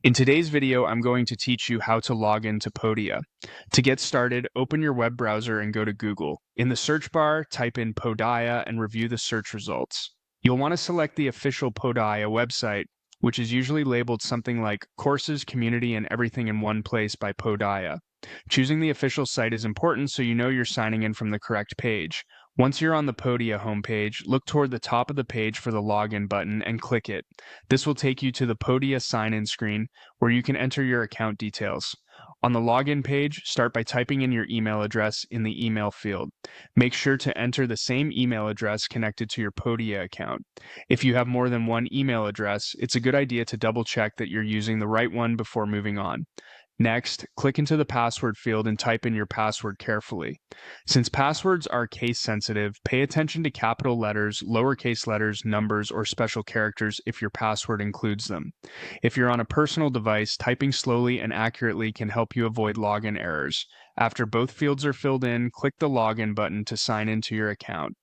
In today's video, I'm going to teach you how to log into Podia. To get started, open your web browser and go to Google. In the search bar, type in Podia and review the search results. You'll want to select the official Podia website, which is usually labeled something like Courses, Community, and Everything in One Place by Podia. Choosing the official site is important so you know you're signing in from the correct page. Once you're on the Podia homepage, look toward the top of the page for the login button and click it. This will take you to the Podia sign-in screen where you can enter your account details. On the login page, start by typing in your email address in the email field. Make sure to enter the same email address connected to your Podia account. If you have more than one email address, it's a good idea to double check that you're using the right one before moving on. Next, click into the password field and type in your password carefully. Since passwords are case sensitive, pay attention to capital letters, lowercase letters, numbers, or special characters if your password includes them. If you're on a personal device, typing slowly and accurately can help you avoid login errors. After both fields are filled in, click the login button to sign into your account.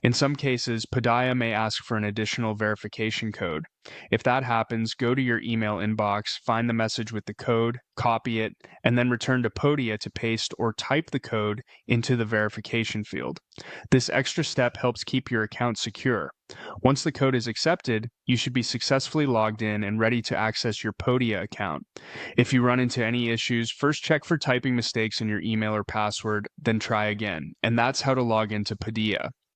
In some cases, Podia may ask for an additional verification code. If that happens, go to your email inbox, find the message with the code, copy it, and then return to Podia to paste or type the code into the verification field. This extra step helps keep your account secure. Once the code is accepted, you should be successfully logged in and ready to access your Podia account. If you run into any issues, first check for typing mistakes in your email or password, then try again. And that's how to log into Podia.